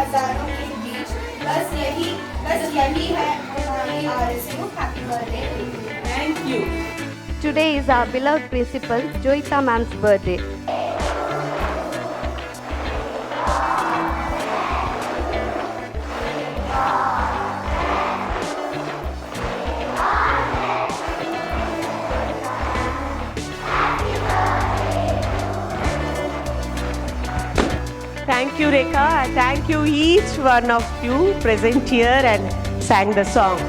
हजारों के बीच बस यही है हमारी आरज़ू. Happy birthday to you. Thank you. Today is our beloved principal Joyita Ma'am's birthday. Thank you, Rekha, and thank you each one of you present here and sang the song.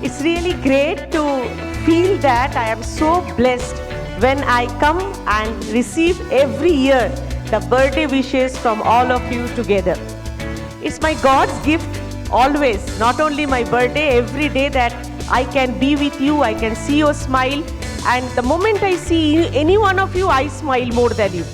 It's really great to feel that I am so blessed when I come and receive every year the birthday wishes from all of you together. It's my God's gift always, not only my birthday, every day that I can be with you, I can see your smile, and the moment I see any one of you, I smile more than you.